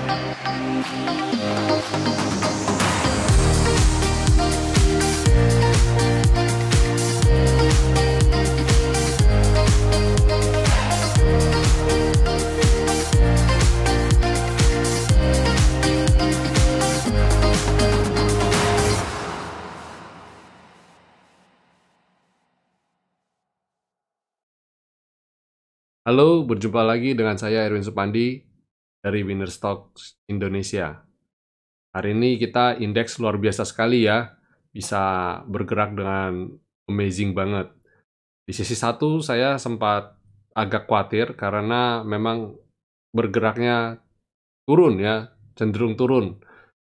Halo, berjumpa lagi dengan saya Erwin Supandi dari Winner Stocks Indonesia. Hari ini kita indeks luar biasa sekali ya, bisa bergerak dengan amazing banget. Di sesi satu saya sempat agak khawatir karena memang bergeraknya turun ya, cenderung turun.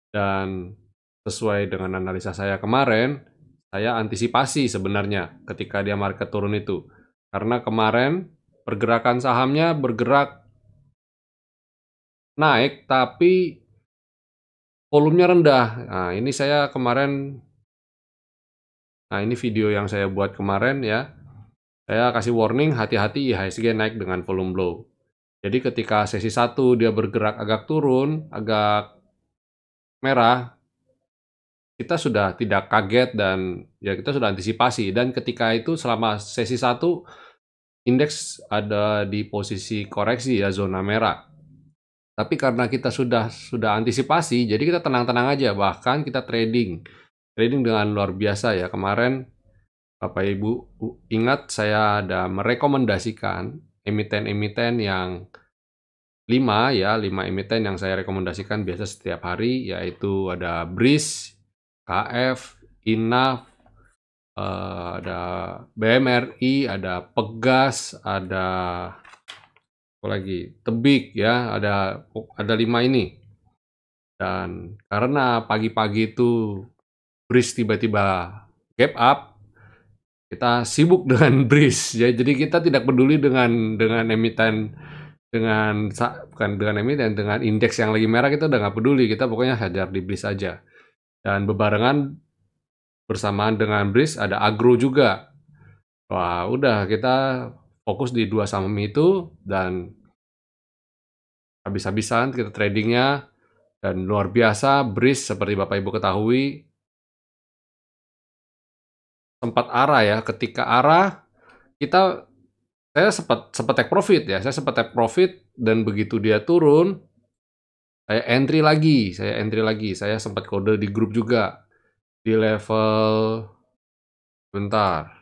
Dan sesuai dengan analisa saya kemarin, saya antisipasi sebenarnya ketika dia market turun itu. Karena kemarin pergerakan sahamnya bergerak naik, tapi volumenya rendah. Nah, ini saya kemarin, nah ini video yang saya buat kemarin ya. Saya kasih warning, hati-hati IHSG naik dengan volume low. Jadi ketika sesi 1 dia bergerak agak turun, agak merah, kita sudah tidak kaget dan ya kita sudah antisipasi. Dan ketika itu selama sesi 1, indeks ada di posisi koreksi ya, zona merah. Tapi karena kita sudah antisipasi, jadi kita tenang-tenang aja, bahkan kita trading dengan luar biasa ya. Kemarin Bapak Ibu ingat saya ada merekomendasikan emiten-emiten yang 5 ya, 5 emiten yang saya rekomendasikan biasa setiap hari, yaitu ada BRIS, KF, INAF, ada BMRI, ada Pegas, ada apa lagi? Tebik ya, ada 5 ini. Dan karena pagi-pagi itu BRIS tiba-tiba gap up, kita sibuk dengan BRIS ya. Jadi kita tidak peduli dengan emiten, bukan dengan emiten, dengan indeks yang lagi merah kita udah nggak peduli. Kita pokoknya hajar di BRIS aja. Dan bebarengan bersamaan dengan BRIS ada agro juga. Wah, udah kita fokus di 2 saham itu dan habis-habisan kita tradingnya. Dan luar biasa, BRIS seperti Bapak Ibu ketahui, sempat arah ya. Ketika arah, saya sempat take profit ya. Saya sempat take profit dan begitu dia turun, saya entry lagi. Saya sempat kode di grup juga. Di level, bentar.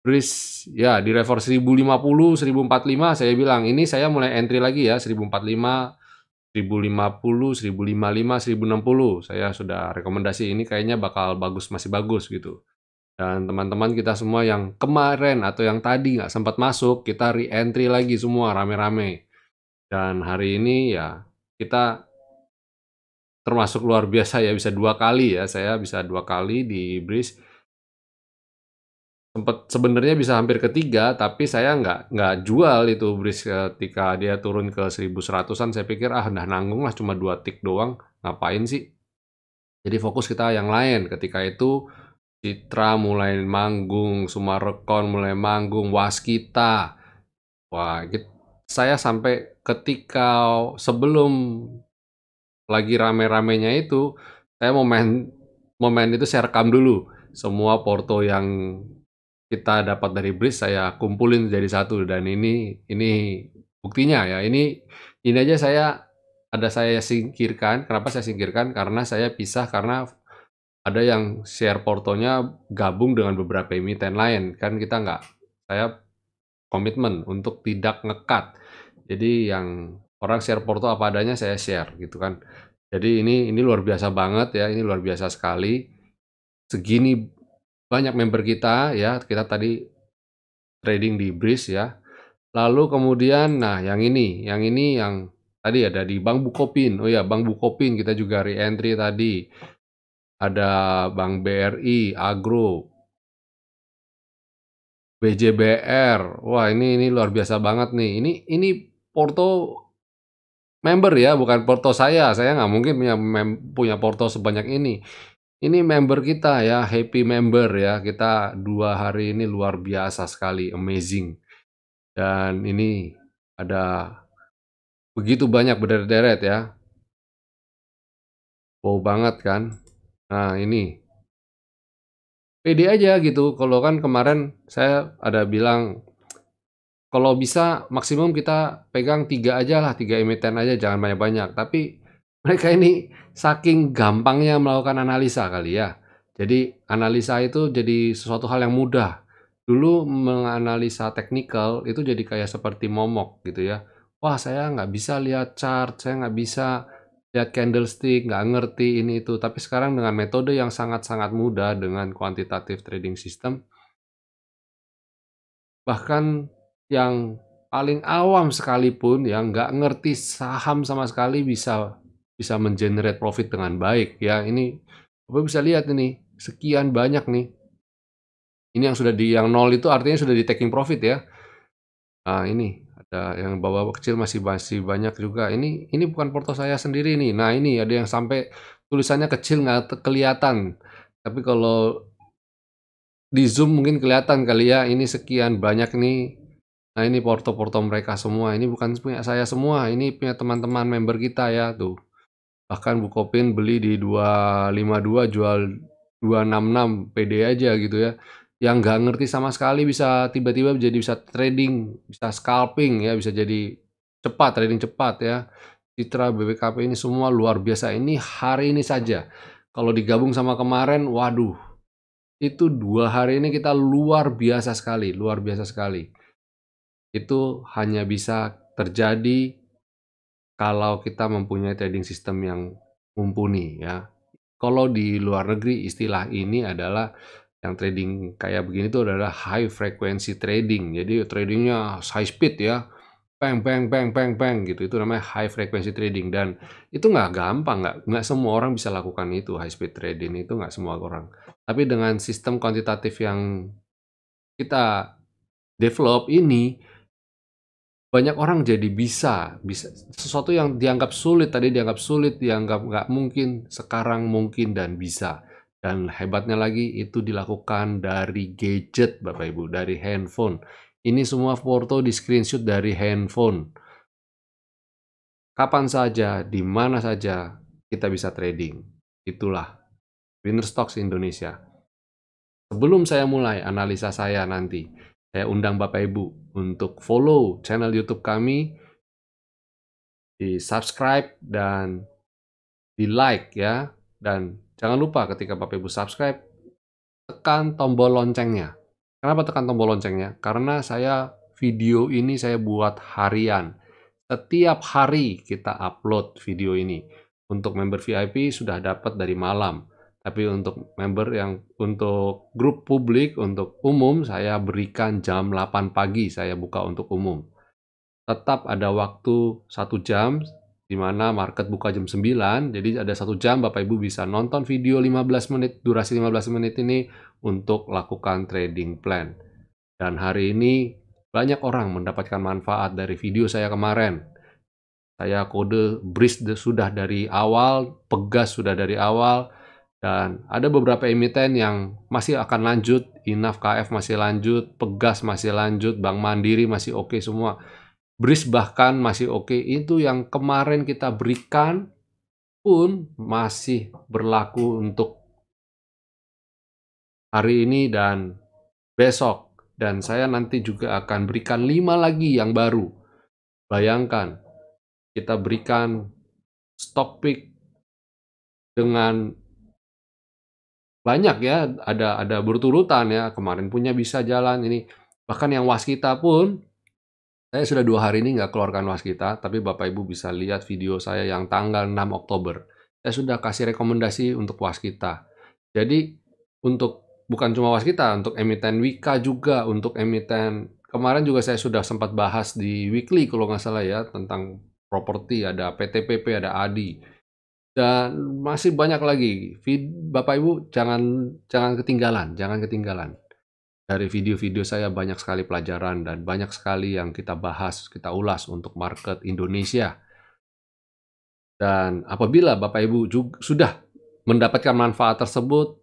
BRIS, ya di level 1050, 1045 saya bilang, ini saya mulai entry lagi ya, 1045, 1050, 1055, 1060. Saya sudah rekomendasi ini kayaknya bakal bagus, masih bagus gitu. Dan teman-teman kita semua yang kemarin atau yang tadi nggak sempat masuk, kita re-entry lagi semua rame-rame. Dan hari ini ya kita termasuk luar biasa ya, bisa 2 kali ya, saya bisa 2 kali di BRIS. Sebenarnya bisa hampir ketiga, tapi saya nggak jual itu BRIS ketika dia turun ke 1100-an. Saya pikir udah nanggung lah, cuma 2 tick doang, ngapain sih. Jadi fokus kita yang lain. Ketika itu Citra mulai manggung, Sumarekon mulai manggung, Waskita. Wah, saya sampai ketika sebelum lagi rame-ramenya itu, saya momen itu saya rekam dulu. Semua porto yang kita dapat dari BRIS saya kumpulin jadi satu, dan ini buktinya ya. Ini aja saya singkirkan. Kenapa saya singkirkan? Karena saya pisah karena ada yang share portonya gabung dengan beberapa emiten lain. Kan saya komitmen untuk tidak ngekat. Jadi yang orang share porto apa adanya saya share gitu kan. Jadi ini luar biasa banget ya, ini luar biasa sekali. Segini banyak member kita ya, kita tadi trading di BRIS ya. Lalu kemudian, nah yang tadi ada di Bank Bukopin. Oh ya, Bank Bukopin kita juga re-entry tadi. Ada Bank BRI, Agro, BJBR. Wah, ini luar biasa banget nih. Ini porto member ya, bukan porto saya. Saya nggak mungkin punya porto sebanyak ini. Ini member kita ya, happy member ya. Kita 2 hari ini luar biasa sekali, amazing. Dan ini ada begitu banyak berderet-deret ya. wow banget kan. Nah ini, pede aja gitu, kalau kan kemarin saya ada bilang, kalau bisa maksimum kita pegang 3 aja lah, 3 emiten aja, jangan banyak-banyak. Tapi mereka ini saking gampangnya melakukan analisa kali ya. Jadi analisa itu jadi sesuatu hal yang mudah. Dulu menganalisa teknikal itu jadi kayak seperti momok gitu ya. Wah, saya nggak bisa lihat chart, saya nggak bisa lihat candlestick, nggak ngerti ini itu. Tapi sekarang dengan metode yang sangat-sangat mudah dengan quantitative trading system, bahkan yang paling awam sekalipun yang nggak ngerti saham sama sekali bisa bisa men-generate profit dengan baik ya. Ini Bapak bisa lihat ini, sekian banyak nih. Ini yang sudah yang nol itu artinya sudah di-taking profit ya. Nah ini, ada yang bawah kecil masih masih banyak juga. Ini bukan porto saya sendiri nih. Nah ini ada yang sampai tulisannya kecil nggak kelihatan. Tapi kalau di zoom mungkin kelihatan kali ya, ini sekian banyak nih. Nah ini porto-porto mereka semua, ini bukan punya saya semua, ini punya teman-teman member kita ya, tuh. Bahkan Bukopin beli di 252 jual 266, pede aja gitu ya. Yang nggak ngerti sama sekali bisa tiba-tiba jadi bisa trading, bisa scalping ya, bisa jadi cepat, trading cepat ya. Citra, BBKP ini semua luar biasa, ini hari ini saja. Kalau digabung sama kemarin, waduh, itu 2 hari ini kita luar biasa sekali, luar biasa sekali. Itu hanya bisa terjadi kalau kita mempunyai trading system yang mumpuni ya. Kalau di luar negeri istilah ini adalah yang trading kayak begini tuh adalah high frequency trading. Jadi tradingnya high speed ya. Peng peng peng peng peng gitu. Itu namanya high frequency trading dan itu nggak gampang, nggak semua orang bisa lakukan itu high speed trading itu nggak semua orang. Tapi dengan sistem kuantitatif yang kita develop ini banyak orang jadi bisa sesuatu yang dianggap sulit tadi dianggap sulit, dianggap nggak mungkin, sekarang mungkin dan bisa. Dan hebatnya lagi itu dilakukan dari gadget Bapak Ibu, dari handphone. Ini semua foto di-screenshot dari handphone. Kapan saja, di mana saja kita bisa trading. Itulah Winner Stocks Indonesia. Sebelum saya mulai analisa saya nanti, saya undang Bapak Ibu untuk follow channel YouTube kami, di-subscribe dan di-like ya. Dan jangan lupa ketika Bapak Ibu subscribe, tekan tombol loncengnya. Kenapa tekan tombol loncengnya? Karena video ini saya buat harian. Setiap hari kita upload video ini. Untuk member VIP sudah dapat dari malam. Tapi untuk member yang untuk grup publik, untuk umum, saya berikan jam 8 pagi saya buka untuk umum. Tetap ada waktu 1 jam, di mana market buka jam 9, jadi ada 1 jam Bapak Ibu bisa nonton video 15 menit, durasi 15 menit ini untuk lakukan trading plan. Dan hari ini banyak orang mendapatkan manfaat dari video saya kemarin. Saya kode BRIS sudah dari awal, Pegas sudah dari awal, dan ada beberapa emiten yang masih akan lanjut, INAF KF masih lanjut, Pegas masih lanjut, Bank Mandiri masih oke semua. BRIS bahkan masih oke. Itu yang kemarin kita berikan pun masih berlaku untuk hari ini dan besok. Dan saya nanti juga akan berikan 5 lagi yang baru. Bayangkan, kita berikan stock pick dengan banyak ya, ada berurutan ya. Kemarin punya bisa jalan ini. Bahkan yang waskita pun saya sudah 2 hari ini nggak keluarkan waskita, tapi Bapak Ibu bisa lihat video saya yang tanggal 6 Oktober. Saya sudah kasih rekomendasi untuk waskita. Jadi untuk bukan cuma waskita, untuk emiten Wika juga, untuk emiten kemarin juga saya sudah sempat bahas di weekly kalau nggak salah ya, tentang properti, ada PTPP, ada ADI. Dan masih banyak lagi. Bapak Ibu jangan jangan ketinggalan, jangan ketinggalan. Dari video-video saya banyak sekali pelajaran dan banyak sekali yang kita bahas, kita ulas untuk market Indonesia. Dan apabila Bapak Ibu sudah mendapatkan manfaat tersebut,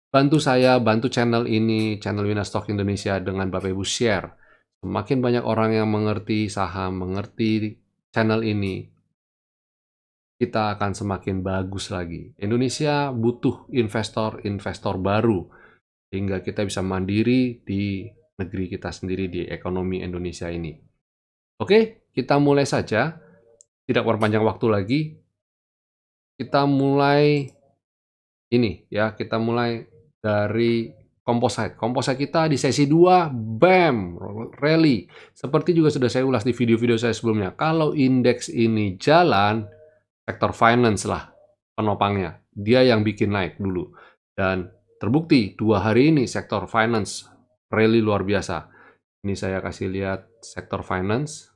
bantu saya, bantu channel ini, channel Winastock Indonesia dengan Bapak Ibu share. Semakin banyak orang yang mengerti saham, mengerti channel ini, kita akan semakin bagus lagi. Indonesia butuh investor-investor baru, sehingga kita bisa mandiri di negeri kita sendiri, di ekonomi Indonesia ini. Oke, kita mulai saja. Tidak memperpanjang waktu lagi, kita mulai ini ya, kita mulai dari composite. Composite kita di sesi 2, bam, rally. Seperti juga sudah saya ulas di video-video saya sebelumnya. Kalau indeks ini jalan, sektor finance lah penopangnya. Dia yang bikin naik dulu. Dan terbukti 2 hari ini sektor finance rally luar biasa. Ini saya kasih lihat sektor finance.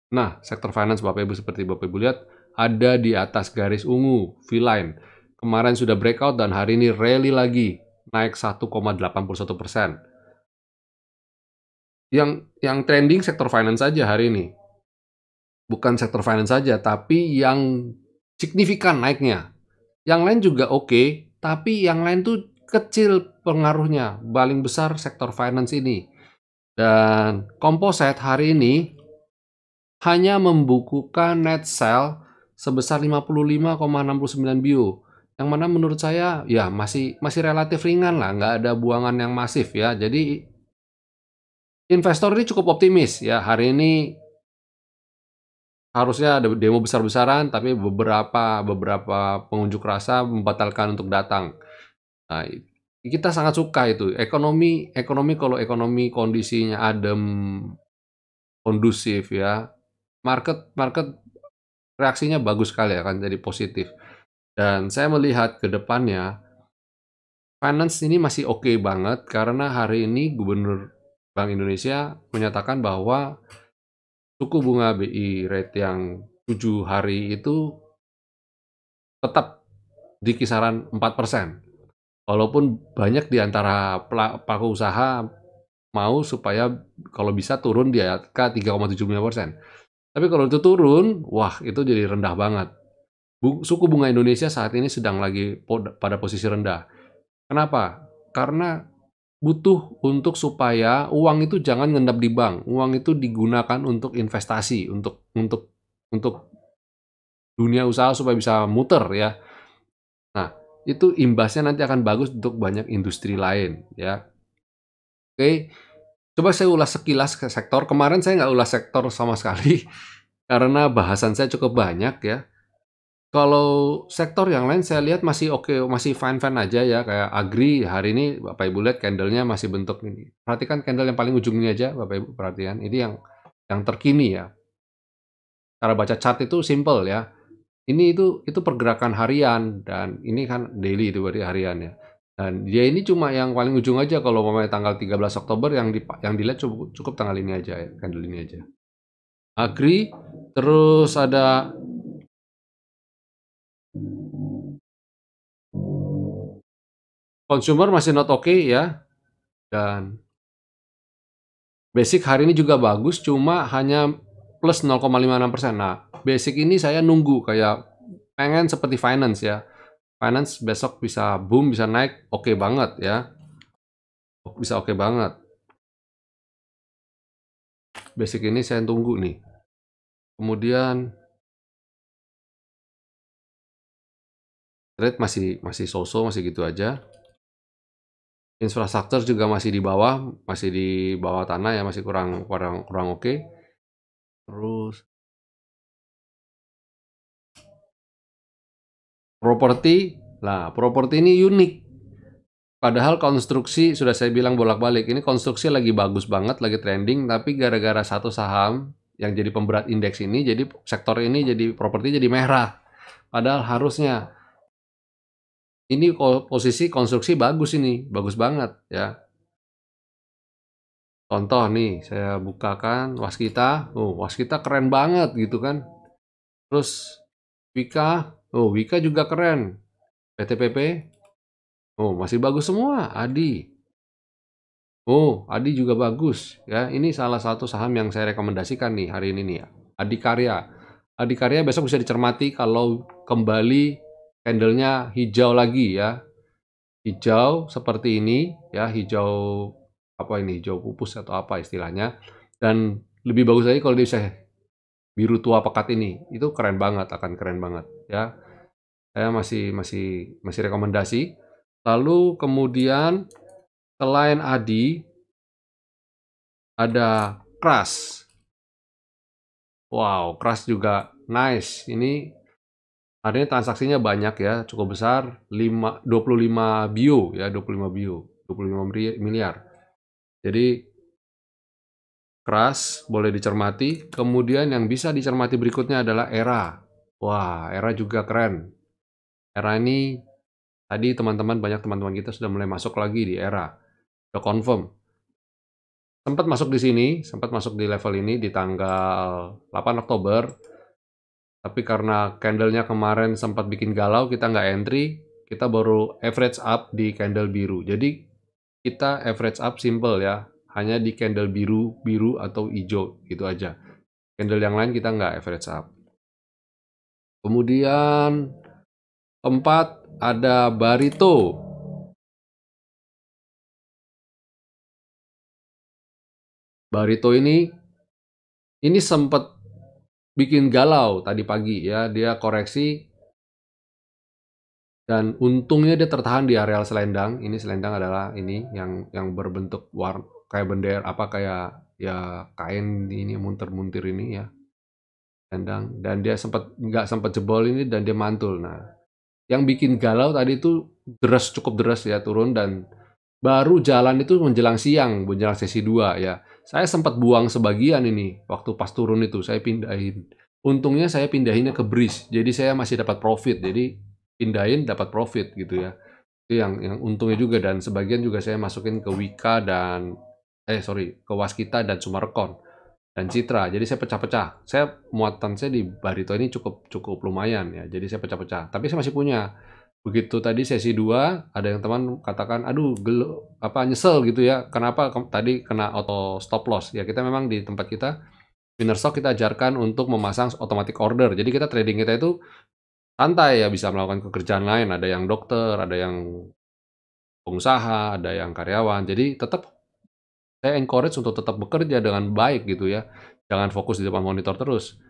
Nah, sektor finance Bapak Ibu seperti Bapak Ibu lihat ada di atas garis ungu, V-line. Kemarin sudah breakout dan hari ini rally lagi, naik 1,81%. Yang trending sektor finance saja hari ini. Bukan sektor finance saja, tapi yang signifikan naiknya. Yang lain juga oke, tapi yang lain tuh kecil pengaruhnya. Paling besar sektor finance ini. Dan composite hari ini hanya membukukan net sell sebesar 55,69 bio. Yang mana menurut saya ya masih relatif ringan lah, nggak ada buangan yang masif ya. Jadi investor ini cukup optimis ya. Hari ini harusnya ada demo besar-besaran, tapi beberapa pengunjuk rasa membatalkan untuk datang. Nah, kita sangat suka itu. Ekonomi kalau ekonomi kondisinya adem, kondusif ya. Market reaksinya bagus sekali akan jadi positif. Dan saya melihat ke depannya finance ini masih oke banget karena hari ini Gubernur Bank Indonesia menyatakan bahwa suku bunga BI rate yang 7 hari itu tetap di kisaran 4%. Walaupun banyak di antara pelaku usaha mau supaya kalau bisa turun di angka 3,75%. Tapi kalau itu turun, wah itu jadi rendah banget. Suku bunga Indonesia saat ini sedang lagi pada posisi rendah. Kenapa? Karena butuh untuk supaya uang itu jangan ngendap di bank. Uang itu digunakan untuk investasi, untuk dunia usaha supaya bisa muter ya. Nah, itu imbasnya nanti akan bagus untuk banyak industri lain ya. Oke, coba saya ulas sekilas ke sektor. Kemarin saya nggak ulas sektor sama sekali karena bahasan saya cukup banyak ya. Kalau sektor yang lain saya lihat masih oke, masih fine-fine aja ya, kayak agri hari ini Bapak Ibu lihat candle-nya masih bentuk ini. Perhatikan candle yang paling ujung ini aja Bapak Ibu perhatikan, ini yang terkini ya. Cara baca chart itu simple ya. Itu pergerakan harian dan ini kan daily itu berarti harian ya. Dan dia ini cuma yang paling ujung aja kalau mau tanggal 13 Oktober yang dilihat cukup tanggal ini aja ya, candle ini aja. Agri, terus ada consumer masih not oke ya, dan basic hari ini juga bagus, cuma hanya plus 0,56%. Nah, basic ini saya nunggu kayak pengen seperti finance ya. Finance besok bisa boom, bisa naik, oke banget ya. Bisa oke banget. Basic ini saya tunggu nih. Kemudian trade masih so-so, masih gitu aja. Infrastruktur juga masih di bawah tanah ya, masih kurang oke. Terus properti, nah properti ini unik. Padahal konstruksi sudah saya bilang bolak-balik, ini konstruksi lagi bagus banget, lagi trending, tapi gara-gara satu saham yang jadi pemberat indeks ini, jadi sektor ini jadi properti jadi merah. Padahal harusnya ini posisi konstruksi bagus ini, bagus banget ya. Contoh nih, saya bukakan Waskita, Waskita keren banget gitu kan. Terus Wika, Wika juga keren. PTPP, masih bagus semua. Adi, Adi juga bagus ya. Ini salah satu saham yang saya rekomendasikan nih hari ini nih ya. Adikarya. Adikarya besok bisa dicermati kalau kembali candlenya hijau lagi ya. Hijau seperti ini ya, hijau apa ini? Hijau pupus atau apa istilahnya. Dan lebih bagus lagi kalau dia bisa biru tua pekat ini. Itu keren banget, akan keren banget ya. Saya masih rekomendasi. Lalu kemudian selain Adi ada Crush. Wow, Crush juga nice. Ini hari ini transaksinya banyak ya, cukup besar, 25 bio ya, 25 bio, 25 miliar. Jadi Crush boleh dicermati. Kemudian yang bisa dicermati berikutnya adalah Era. Wah, Era juga keren. Era ini tadi banyak teman-teman kita sudah mulai masuk lagi di Era. Udah confirm. Sempat masuk di sini, sempat masuk di level ini di tanggal 8 Oktober. Tapi karena candlenya kemarin sempat bikin galau, kita nggak entry, kita baru average up di candle biru. Jadi kita average up simple ya, hanya di candle biru, biru atau hijau gitu aja. Candle yang lain kita nggak average up. Kemudian keempat ada Barito. Barito ini sempat bikin galau tadi pagi ya, dia koreksi dan untungnya dia tertahan di areal selendang. Ini selendang adalah ini yang berbentuk kayak bendera apa kayak ya kain ini munter-muntir ini ya. Selendang dan dia nggak sempat jebol ini dan dia mantul. Nah, yang bikin galau tadi itu cukup deras ya turun dan baru jalan itu menjelang siang, menjelang sesi 2 ya. Saya sempat buang sebagian ini waktu pas turun itu saya pindahin. Untungnya saya pindahinnya ke Breeze. Jadi saya masih dapat profit. Jadi pindahin dapat profit gitu ya. Itu yang untungnya juga dan sebagian juga saya masukin ke Wika dan ke Waskita dan Sumarekon dan Citra. Jadi saya pecah-pecah. Muatan saya di Barito ini cukup lumayan ya. Jadi saya pecah-pecah. Tapi saya masih punya. Begitu tadi sesi 2 ada yang teman katakan, "Aduh, nyesel gitu ya. Kenapa tadi kena auto stop loss?" Ya kita memang di tempat kita winner stock kita ajarkan untuk memasang automatic order. Jadi kita trading kita itu santai ya, bisa melakukan pekerjaan lain, ada yang dokter, ada yang pengusaha, ada yang karyawan. Jadi tetap saya encourage untuk tetap bekerja dengan baik gitu ya. Jangan fokus di depan monitor terus.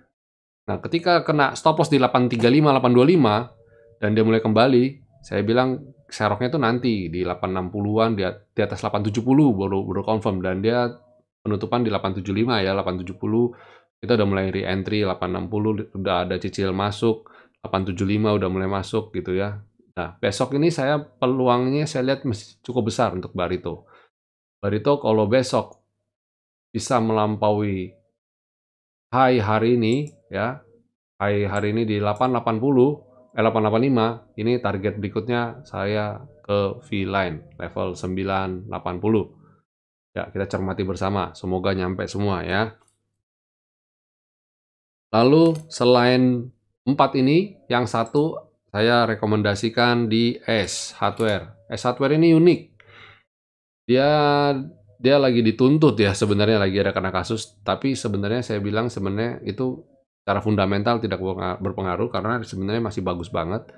Nah, ketika kena stop loss di 835, 825 dan dia mulai kembali, saya bilang seroknya itu nanti di 860-an di atas 870 baru confirm dan dia penutupan di 875 ya, 870 kita udah mulai re-entry 860 udah ada cicil masuk, 875 udah mulai masuk gitu ya. Nah, besok ini peluangnya saya lihat masih cukup besar untuk Barito. Barito kalau besok bisa melampaui high hari ini ya, high hari ini di 885, ini target berikutnya saya ke V-line level 980. Ya, kita cermati bersama, semoga nyampe semua ya. Lalu selain 4 ini, yang satu saya rekomendasikan di S Hardware. S Hardware ini unik. Dia lagi dituntut ya, sebenarnya lagi ada kena kasus, tapi sebenarnya saya bilang sebenarnya itu secara fundamental tidak berpengaruh karena sebenarnya masih bagus banget.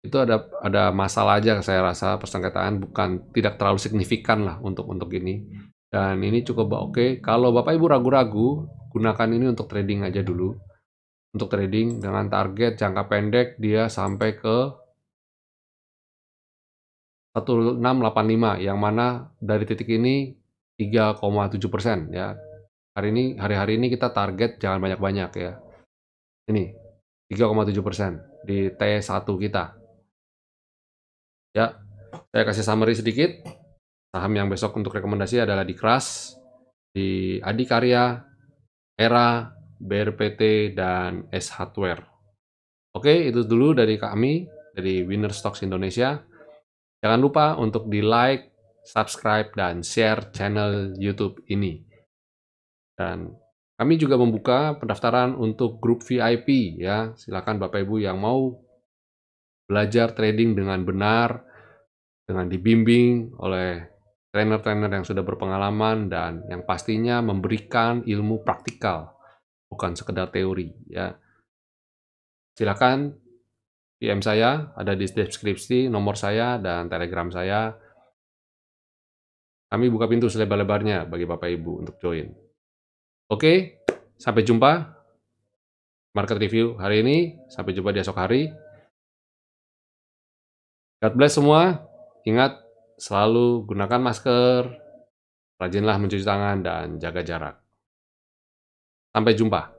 Itu ada masalah aja saya rasa persengketaan tidak terlalu signifikan lah untuk ini. Dan ini cukup oke. Kalau Bapak Ibu ragu-ragu, gunakan ini untuk trading aja dulu. Untuk trading dengan target jangka pendek dia sampai ke 1685 yang mana dari titik ini 3,7% ya. Hari-hari ini kita target jangan banyak-banyak ya. Ini 3,7% di T1 kita. Ya, saya kasih summary sedikit. Saham yang besok untuk rekomendasi adalah di Crush, di Adikarya, Era, BRPT, dan S Hardware. Oke, itu dulu dari kami, dari Winner Stocks Indonesia. Jangan lupa untuk di like, subscribe, dan share channel YouTube ini. Dan kami juga membuka pendaftaran untuk grup VIP ya. Silakan Bapak Ibu yang mau belajar trading dengan benar, dengan dibimbing oleh trainer-trainer yang sudah berpengalaman dan yang pastinya memberikan ilmu praktikal, bukan sekedar teori ya. Silakan PM saya, ada di deskripsi nomor saya dan Telegram saya. Kami buka pintu selebar-lebarnya bagi Bapak Ibu untuk join. Oke, sampai jumpa. market review hari ini. Sampai jumpa di esok hari. God bless semua. Ingat, selalu gunakan masker, rajinlah mencuci tangan, dan jaga jarak. Sampai jumpa.